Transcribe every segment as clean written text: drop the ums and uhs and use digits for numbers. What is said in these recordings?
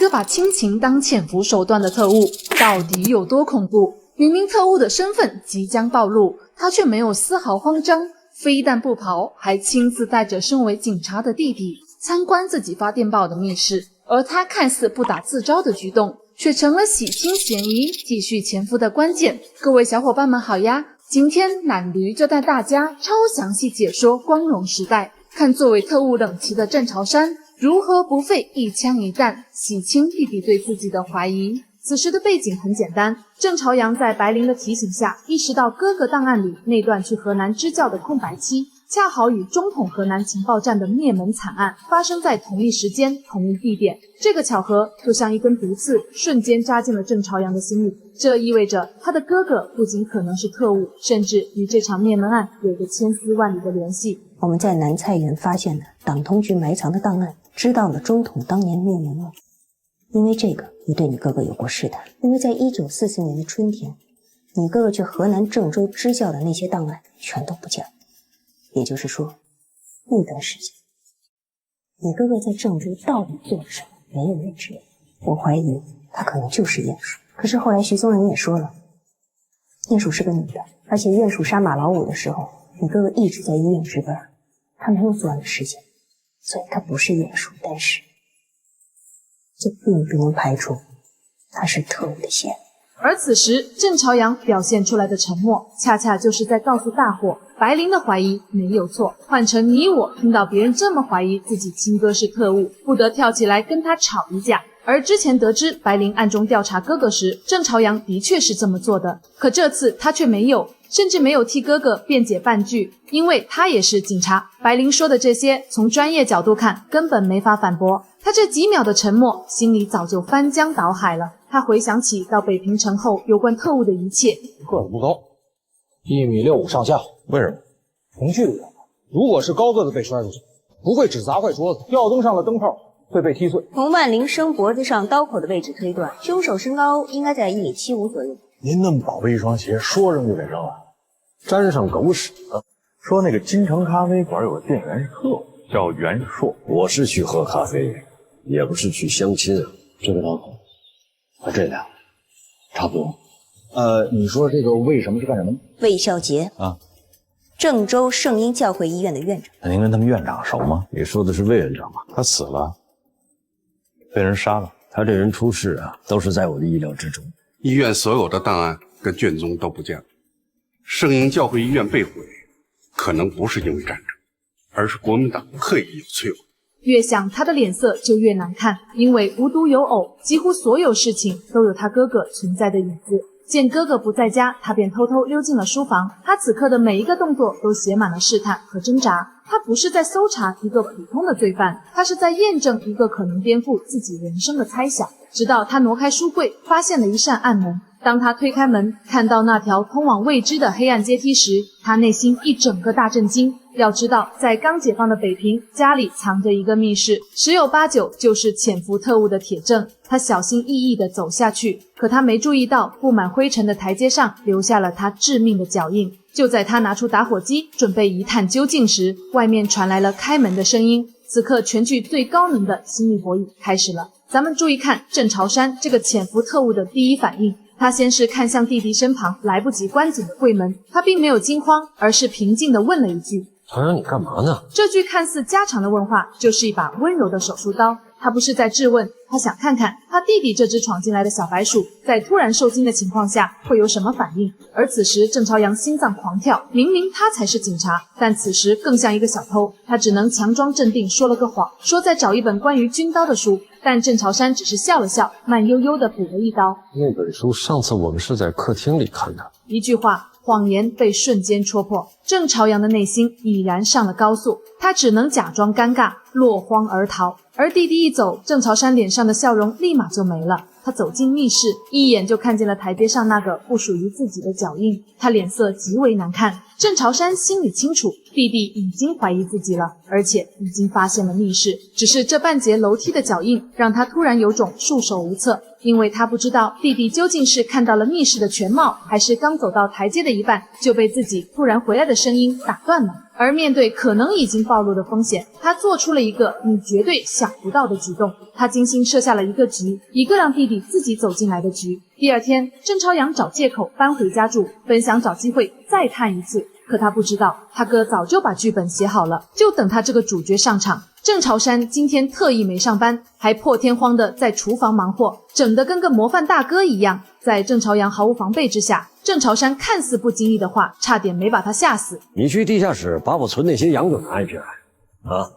这把亲情当潜伏手段的特务到底有多恐怖？明明特务的身份即将暴露，他却没有丝毫慌张，非但不跑，还亲自带着身为警察的弟弟参观自己发电报的密室。而他看似不打自招的举动，却成了洗清嫌疑、继续潜伏的关键。各位小伙伴们好呀，今天懒驴就带大家超详细解说光荣时代，看作为特务冷奇的郑朝山如何不费一枪一弹洗清弟弟对自己的怀疑。此时的背景很简单，郑朝阳在白灵的提醒下，意识到哥哥档案里那段去河南支教的空白期，恰好与中统河南情报站的灭门惨案发生在同一时间、同一地点。这个巧合就像一根毒刺，瞬间扎进了郑朝阳的心里。这意味着他的哥哥不仅可能是特务，甚至与这场灭门案有着千丝万缕的联系。我们在南菜园发现的党通局埋藏的档案，知道了中统当年灭门了。因为这个，你对你哥哥有过试探。因为在1944年的春天，你哥哥去河南郑州支教的那些档案全都不见了。也就是说，那段时间，你哥哥在郑州到底做了什么，没有人知道。我怀疑他可能就是鼹鼠。可是后来徐松仁也说了，鼹鼠是个女的，而且鼹鼠杀马老五的时候，你哥哥一直在医院值班，他没有作案的时间，所以他不是鼹鼠。但是这并不能排除他是特务的嫌疑。而此时郑朝阳表现出来的沉默，恰恰就是在告诉大伙，白灵的怀疑没有错。换成你我听到别人这么怀疑自己亲哥是特务，不得跳起来跟他吵一架。而之前得知白灵暗中调查哥哥时，郑朝阳的确是这么做的，可这次他却没有，甚至没有替哥哥辩解半句，因为他也是警察。白灵说的这些，从专业角度看根本没法反驳。他这几秒的沉默，心里早就翻江倒海了。他回想起到北平城后有关特务的一切。个子不高，1.65米上下。为什么？从距离上看，如果是高个子被摔出去，不会只砸坏桌子，吊灯上的灯泡会被踢碎。从万灵生脖子上刀口的位置推断，凶手身高应该在1.75米左右。您那么宝贝一双鞋，说扔就得扔啊？沾上狗屎了。说那个金城咖啡馆有个店员是特务，叫袁硕。我是去喝咖啡，也不是去相亲啊。这个刀口和这俩差不多。你说这个为什么是干什么呢？魏孝杰啊，郑州圣婴教会医院的院长。那您跟他们院长熟吗？你说的是魏院长吧？他死了，被人杀了。他这人出事啊，都是在我的意料之中。医院所有的档案跟卷宗都不见了，圣婴教会医院被毁，可能不是因为战争，而是国民党刻意要摧毁。越想他的脸色就越难看，因为无独有偶，几乎所有事情都有他哥哥存在的影子。见哥哥不在家，他便偷偷溜进了书房。他此刻的每一个动作都写满了试探和挣扎。他不是在搜查一个普通的罪犯，他是在验证一个可能颠覆自己人生的猜想。直到他挪开书柜，发现了一扇暗门。当他推开门，看到那条通往未知的黑暗阶梯时，他内心一整个大震惊。要知道，在刚解放的北平，家里藏着一个密室，十有八九就是潜伏特务的铁证。他小心翼翼地走下去，可他没注意到布满灰尘的台阶上留下了他致命的脚印。就在他拿出打火机准备一探究竟时，外面传来了开门的声音。此刻全剧最高能的心理博弈开始了。咱们注意看郑朝山这个潜伏特务的第一反应，他先是看向弟弟身旁来不及关紧的柜门，他并没有惊慌，而是平静地问了一句：朝阳，你干嘛呢？这句看似家常的问话，就是一把温柔的手术刀。他不是在质问，他想看看他弟弟这只闯进来的小白鼠在突然受惊的情况下会有什么反应。而此时郑朝阳心脏狂跳，明明他才是警察，但此时更像一个小偷。他只能强装镇定，说了个谎，说在找一本关于军刀的书。但郑朝山只是笑了笑，慢悠悠地补了一刀。那本书上次我们是在客厅里看的。一句话，谎言被瞬间戳破。郑朝阳的内心已然上了高速，他只能假装尴尬，落荒而逃。而弟弟一走，郑朝山脸上的笑容立马就没了。他走进密室，一眼就看见了台阶上那个不属于自己的脚印，他脸色极为难看。郑朝山心里清楚，弟弟已经怀疑自己了，而且已经发现了密室。只是这半截楼梯的脚印让他突然有种束手无策，因为他不知道弟弟究竟是看到了密室的全貌，还是刚走到台阶的一半就被自己突然回来的声音打断了。而面对可能已经暴露的风险，他做出了一个你绝对想不到的举动。他精心设下了一个局，一个让弟弟自己走进来的局。第二天，郑朝阳找借口搬回家住，本想找机会再探一次，可他不知道他哥早就把剧本写好了，就等他这个主角上场。郑朝山今天特意没上班，还破天荒的在厨房忙活，整得跟个模范大哥一样。在郑朝阳毫无防备之下，郑朝山看似不经意的话差点没把他吓死。你去地下室把我存那些洋酒拿一瓶来啊，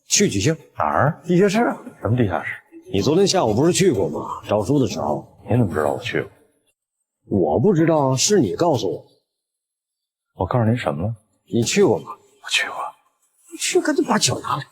去举行。哪儿？地下室？什么地下室？你昨天下午不是去过吗？找书的时候。你怎么知道我去过？我不知道，是你告诉我。我告诉您什么了？你去过吗？我去过。你去，赶紧把酒拿来。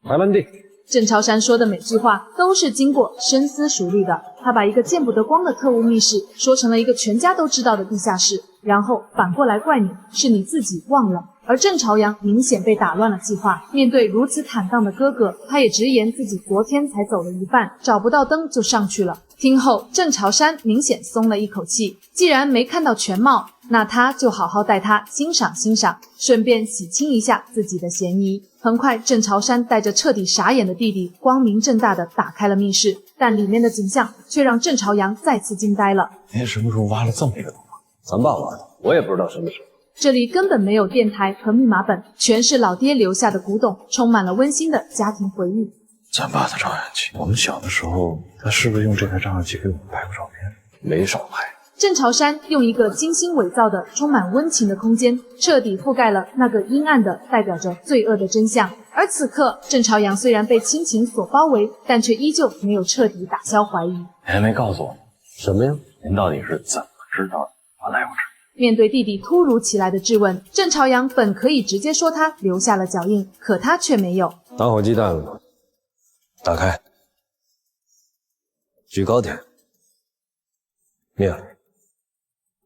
白兰地。郑朝山说的每句话都是经过深思熟虑的，他把一个见不得光的特务密室说成了一个全家都知道的地下室，然后反过来怪你，是你自己忘了。而郑朝阳明显被打乱了计划，面对如此坦荡的哥哥，他也直言自己昨天才走了一半，找不到灯就上去了。听后，郑朝山明显松了一口气，既然没看到全貌，那他就好好带他欣赏欣赏，顺便洗清一下自己的嫌疑。很快，郑朝山带着彻底傻眼的弟弟，光明正大的打开了密室，但里面的景象却让郑朝阳再次惊呆了。您什么时候挖了这么一个洞啊？咱爸挖的，我也不知道什么时候。这里根本没有电台和密码本，全是老爹留下的古董，充满了温馨的家庭回忆。咱爸的照相机，我们小的时候，他是不是用这台照相机给我们拍过照片？没少拍。郑朝山用一个精心伪造的、充满温情的空间，彻底覆盖了那个阴暗的、代表着罪恶的真相。而此刻，郑朝阳虽然被亲情所包围，但却依旧没有彻底打消怀疑。您还没告诉我什么呀？您到底是怎么知道我来过这儿？面对弟弟突如其来的质问，郑朝阳本可以直接说他留下了脚印，可他却没有。打好鸡蛋了吗？打开，举高点，面，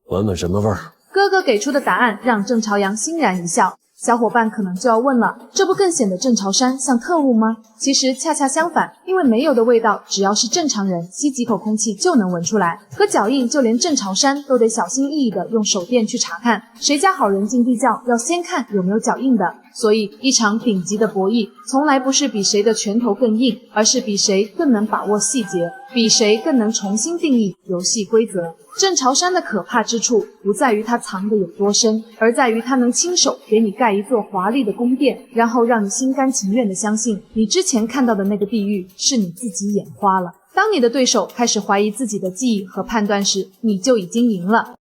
闻闻什么味儿？哥哥给出的答案让郑朝阳欣然一笑。小伙伴可能就要问了，这不更显得郑朝山像特务吗？其实恰恰相反，因为煤油的味道只要是正常人吸几口空气就能闻出来，可脚印就连郑朝山都得小心翼翼地用手电去查看，谁家好人进地窖要先看有没有脚印的。所以一场顶级的博弈从来不是比谁的拳头更硬，而是比谁更能把握细节，比谁更能重新定义游戏规则。郑朝山的可怕之处不在于他藏得有多深，而在于他能亲手给你盖一座华丽的宫殿，然后让你心甘情愿地相信你之前看到的那个地狱是你自己眼花了。当你的对手开始怀疑自己的记忆和判断时，你就已经赢了。